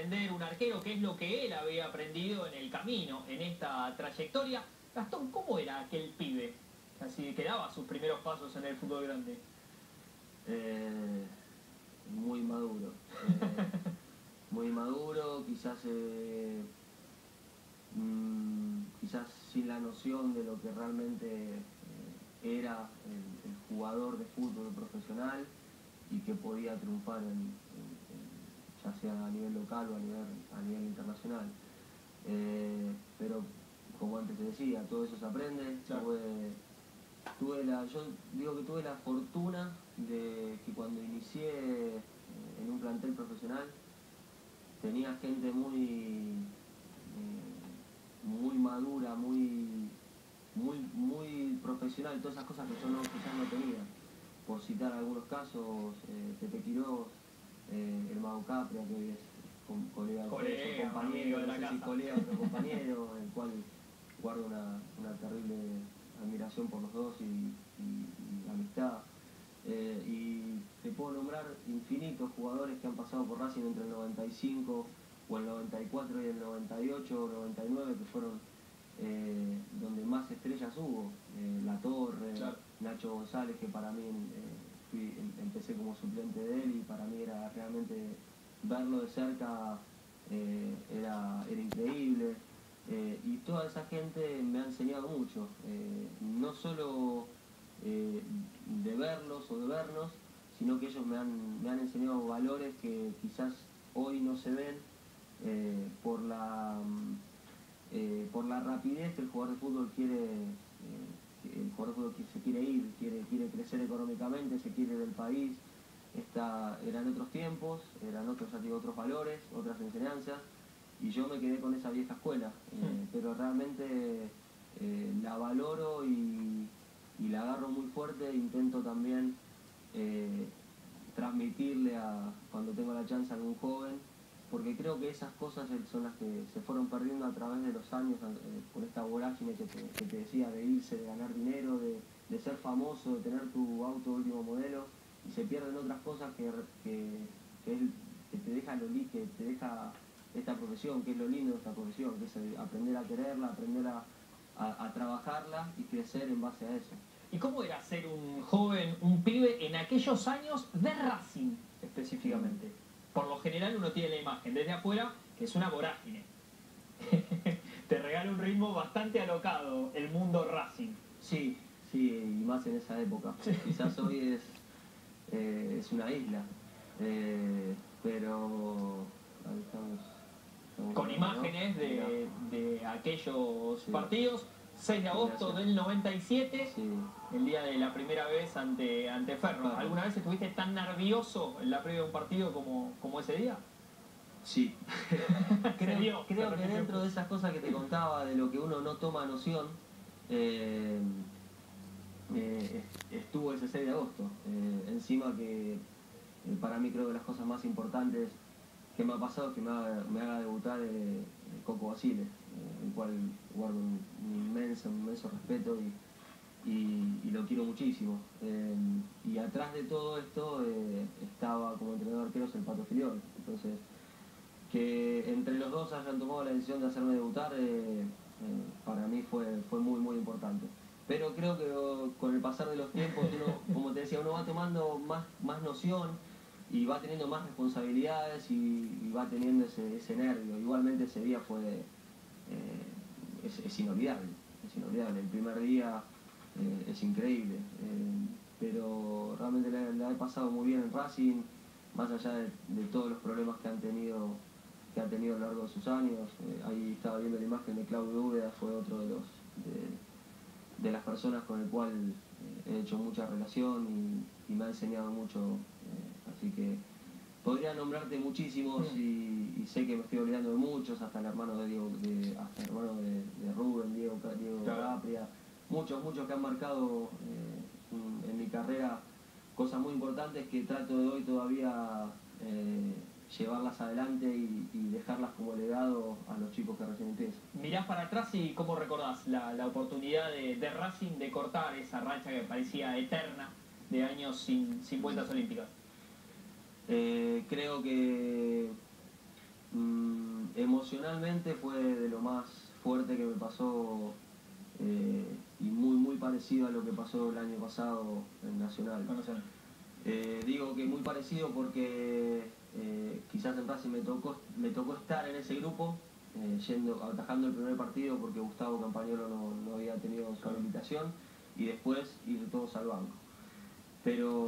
aprender un arquero, que es lo que él había aprendido en el camino, en esta trayectoria. Gastón, ¿cómo era aquel pibe? Así que daba sus primeros pasos en el fútbol grande. Muy maduro. Muy maduro, quizás quizás sin la noción de lo que realmente era el jugador de fútbol profesional y que podía triunfar ya sea a nivel local o a nivel internacional. Pero como antes te decía, todo eso se aprende. Claro. Yo digo que tuve la fortuna de que cuando inicié en un plantel profesional tenía gente muy madura, muy profesional, todas esas cosas que yo quizás no tenía. Por citar algunos casos, Pepe Quirós, el Mago Capria, que hoy es colega, compañero, no sé si colega o compañero, el cual guardo una terrible admiración por los dos y amistad. Y te puedo nombrar infinitos jugadores que han pasado por Racing entre el 95 o el 94 y el 98 o 99, que fueron donde más estrellas hubo. La Torre, claro. Nacho González, que para mí empecé como suplente de él y para mí era realmente verlo de cerca era increíble. Y toda esa gente me ha enseñado mucho, no solo de verlos o de vernos, sino que ellos me han enseñado valores que quizás hoy no se ven por la rapidez que el jugador de fútbol quiere, el jugador de fútbol que se quiere ir, quiere crecer económicamente, se quiere ir del país. Eran otros tiempos, eran otros, ya digo, otros valores, otras enseñanzas, y yo me quedé con esa vieja escuela, pero realmente la valoro y la agarro muy fuerte e intento también transmitirle cuando tengo la chance a algún joven, porque creo que esas cosas son las que se fueron perdiendo a través de los años, por esta vorágine que te decía, de irse, de ganar dinero, de ser famoso, de tener tu auto de último modelo, y se pierden otras cosas que te deja que te deja esta profesión, que es lo lindo de esta profesión, que es aprender a quererla, aprender a trabajarla y crecer en base a eso. ¿Y cómo era ser un joven, un pibe en aquellos años de Racing específicamente? Por lo general uno tiene la imagen desde afuera que es una vorágine. Te regala un ritmo bastante alocado el mundo Racing. Sí, y más en esa época. Quizás hoy es una isla, pero ahí estamos con imágenes, ¿no? de aquellos partidos. 6 de agosto del 97, el día de la primera vez ante Ferro. ¿Alguna vez estuviste tan nervioso en la previa de un partido como ese día? Sí. creo que dentro de esas cosas que te contaba, de lo que uno no toma noción, estuvo ese 6 de agosto. Encima que para mí creo que las cosas más importantes que me ha pasado es que me haga debutar Coco Basile, el cual guardo un inmenso respeto y lo quiero muchísimo. Y atrás de todo esto estaba como entrenador de arqueros el Pato Filiol. Entonces, que entre los dos hayan tomado la decisión de hacerme debutar, para mí fue muy importante. Pero creo que con el pasar de los tiempos, uno, como te decía, uno va tomando más noción y va teniendo más responsabilidades y va teniendo ese nervio. Igualmente ese día es inolvidable, el primer día es increíble, pero realmente la he pasado muy bien en Racing, más allá de todos los problemas que ha tenido a lo largo de sus años. Ahí estaba viendo la imagen de Claudio Úbeda, fue otro de las personas con el cual he hecho mucha relación y me ha enseñado mucho, así que podría nombrarte muchísimos y sé que me estoy olvidando de muchos, hasta el hermano de Rubén, Diego Capria, muchos que han marcado en mi carrera cosas muy importantes que trato de hoy todavía llevarlas adelante y dejarlas como legado a los chicos que recién empiezan. Mirás para atrás y ¿cómo recordás la oportunidad de Racing de cortar esa racha que parecía eterna de años sin vueltas olímpicas? Creo que emocionalmente fue de lo más fuerte que me pasó y muy parecido a lo que pasó el año pasado en Nacional. Digo que muy parecido porque quizás en Racing me tocó estar en ese grupo, atajando el primer partido porque Gustavo Campagnolo no había tenido su habilitación, y después ir todos al banco. Pero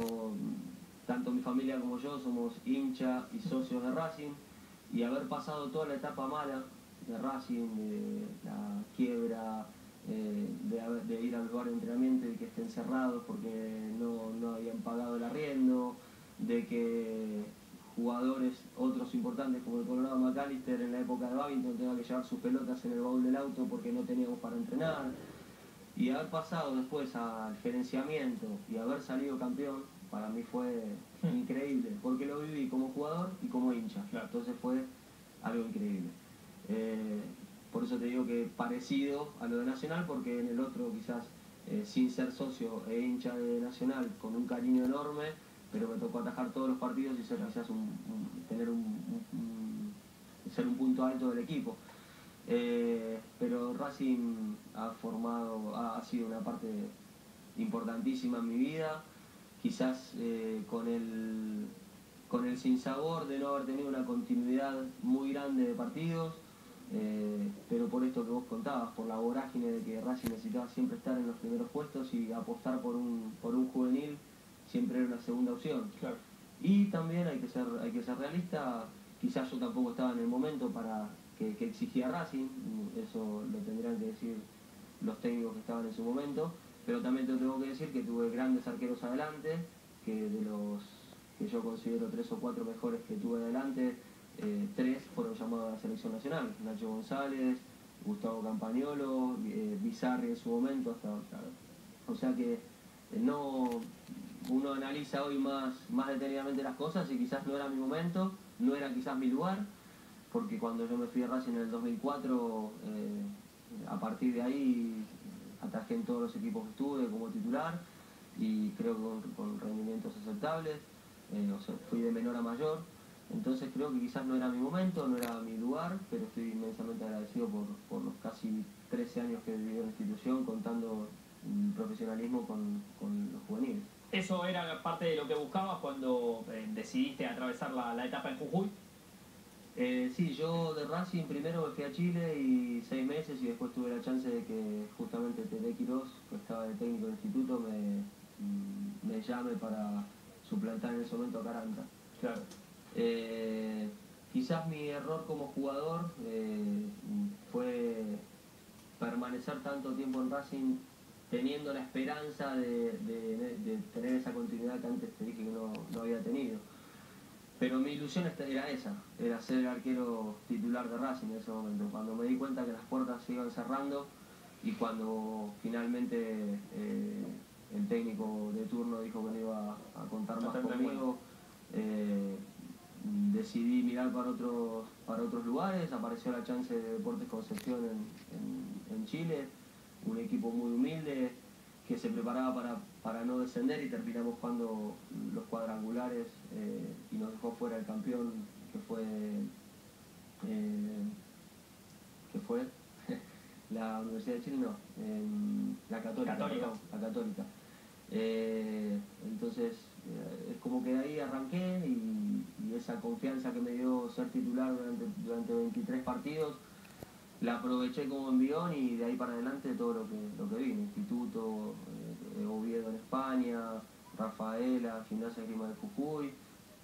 tanto mi familia como yo somos hincha y socios de Racing, y haber pasado toda la etapa mala de Racing, de la quiebra, de ir al lugar de entrenamiento y que estén cerrados porque no habían pagado el arriendo, de que jugadores, otros importantes como el Colorado McAllister en la época de Babington, tenga que llevar sus pelotas en el baúl del auto porque no teníamos para entrenar, y haber pasado después al gerenciamiento y haber salido campeón, para mí fue increíble, porque lo viví como jugador y como hincha. Claro. Entonces fue algo increíble. Por eso te digo que parecido a lo de Nacional, porque en el otro quizás sin ser socio e hincha de Nacional, con un cariño enorme, pero me tocó atajar todos los partidos y ser quizás ser un punto alto del equipo. Pero Racing ha sido una parte importantísima en mi vida, quizás con el sinsabor de no haber tenido una continuidad muy grande de partidos, pero por esto que vos contabas, por la vorágine de que Racing necesitaba siempre estar en los primeros puestos y apostar por un juvenil siempre era una segunda opción. Claro. Y también hay que ser realista, quizás yo tampoco estaba en el momento para que exigía Racing, eso lo tendrán que decir los técnicos que estaban en su momento, pero también te tengo que decir que tuve grandes arqueros adelante, que de los que yo considero 3 o 4 mejores que tuve adelante, 3 fueron llamados a la selección nacional: Nacho González, Gustavo Campagnolo, Bizarri en su momento, o sea que uno analiza hoy más detenidamente las cosas y quizás no era mi momento, no era quizás mi lugar, porque cuando yo me fui a Racing en el 2004, a partir de ahí atajé en todos los equipos que estuve como titular y creo que con rendimientos aceptables, o sea, fui de menor a mayor, entonces creo que quizás no era mi momento, no era mi lugar, pero estoy inmensamente agradecido por los casi 13 años que he vivido en la institución, contando profesionalismo con los juveniles. ¿Eso era parte de lo que buscabas cuando decidiste atravesar la etapa en Jujuy? Sí, yo de Racing primero me fui a Chile y 6 meses, y después tuve la chance de que justamente Tele Quirós, que estaba de técnico del instituto, me llame para suplantar en ese momento a Caranta. Claro. Quizás mi error como jugador fue permanecer tanto tiempo en Racing teniendo la esperanza de tener esa continuidad que antes te dije que no había tenido. Pero mi ilusión era esa, era ser el arquero titular de Racing en ese momento. Cuando me di cuenta que las puertas se iban cerrando y cuando finalmente el técnico de turno dijo que no iba a contar más conmigo, decidí mirar para otros lugares. Apareció la chance de Deportes Concepción en Chile, un equipo muy humilde que se preparaba para no descender, y terminamos jugando los cuadrangulares y nos dejó fuera el campeón, que fue la Universidad de Chile, la Católica. La Católica. Entonces es como que de ahí arranqué, y esa confianza que me dio ser titular durante 23 partidos la aproveché como envión, y de ahí para adelante todo lo que vine: Instituto, Oviedo en España, Rafaela, Gimnasia Grima de Jujuy,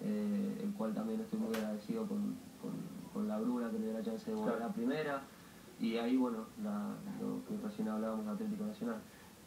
el cual también estoy muy agradecido con la Bruna, que me dio la chance de volver a la primera, y ahí bueno, lo que recién hablábamos, Atlético Nacional.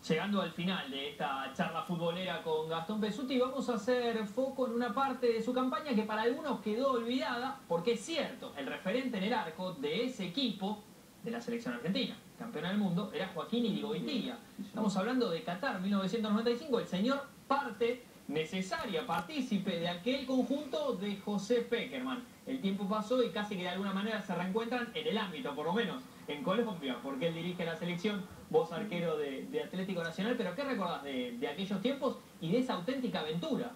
Llegando al final de esta charla futbolera con Gastón Pessuti, vamos a hacer foco en una parte de su campaña que para algunos quedó olvidada, porque es cierto, el referente en el arco de ese equipo de la selección argentina, campeona del mundo, era Joaquín Irigoyenea. Estamos hablando de Qatar 1995, el señor parte necesaria, partícipe de aquel conjunto de José Pekerman. El tiempo pasó y casi que de alguna manera se reencuentran en el ámbito, por lo menos en Colombia, porque él dirige la selección, vos arquero de Atlético Nacional. Pero ¿qué recordás de aquellos tiempos y de esa auténtica aventura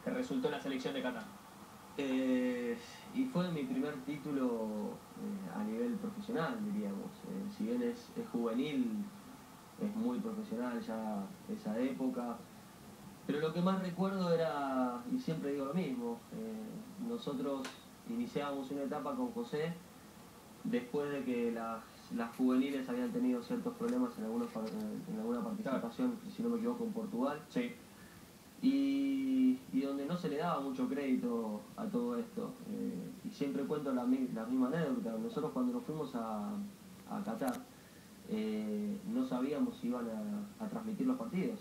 que resultó en la selección de Qatar? Y fue mi primer título a profesional, diríamos. Si bien es juvenil, es muy profesional ya esa época. Pero lo que más recuerdo era, y siempre digo lo mismo, nosotros iniciábamos una etapa con José después de que las juveniles habían tenido ciertos problemas en alguna participación, claro, si no me equivoco, en Portugal. Sí. Y donde no se le daba mucho crédito a todo esto. Y siempre cuento la misma anécdota. Nosotros cuando nos fuimos a Qatar, no sabíamos si iban a transmitir los partidos.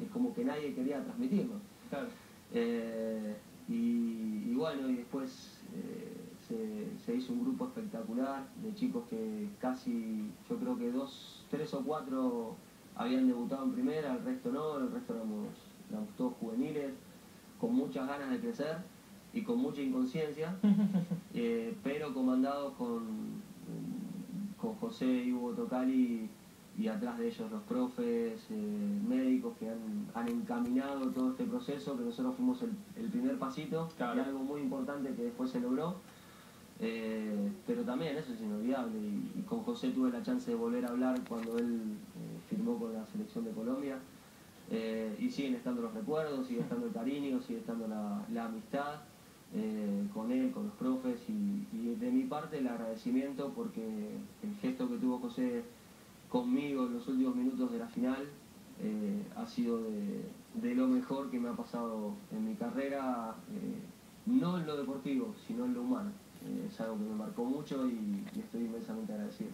Es como que nadie quería transmitirlos. Claro. Y bueno, y después se hizo un grupo espectacular de chicos que casi, yo creo que 3 o 4 habían debutado en primera, el resto no, el resto éramos todos juveniles, con muchas ganas de crecer y con mucha inconsciencia, pero comandados con José y Hugo Tocali, y atrás de ellos los profes, médicos que han encaminado todo este proceso, que nosotros fuimos el primer pasito, claro, y algo muy importante que después se logró. Pero también eso es inolvidable, y con José tuve la chance de volver a hablar cuando él firmó con la selección de Colombia, y siguen estando los recuerdos, sigue estando el cariño, sigue estando la amistad con él, con los profes, y de mi parte el agradecimiento, porque el gesto que tuvo José conmigo en los últimos minutos de la final ha sido de lo mejor que me ha pasado en mi carrera, no en lo deportivo, sino en lo humano. Es algo que me marcó mucho y estoy inmensamente agradecido.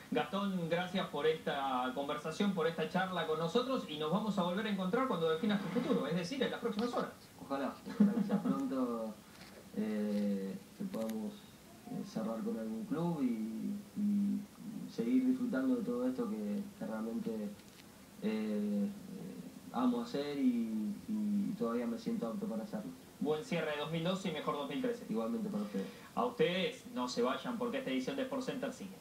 Gastón, gracias por esta conversación, por esta charla con nosotros, y nos vamos a volver a encontrar cuando definas tu futuro, es decir, en las próximas horas. Ojalá que sea pronto, que podamos cerrar con algún club y seguir disfrutando de todo esto que realmente amo hacer y todavía me siento apto para hacerlo. Buen cierre de 2012 y mejor 2013. Igualmente para ustedes. A ustedes no se vayan, porque esta edición de SportsCenter sigue.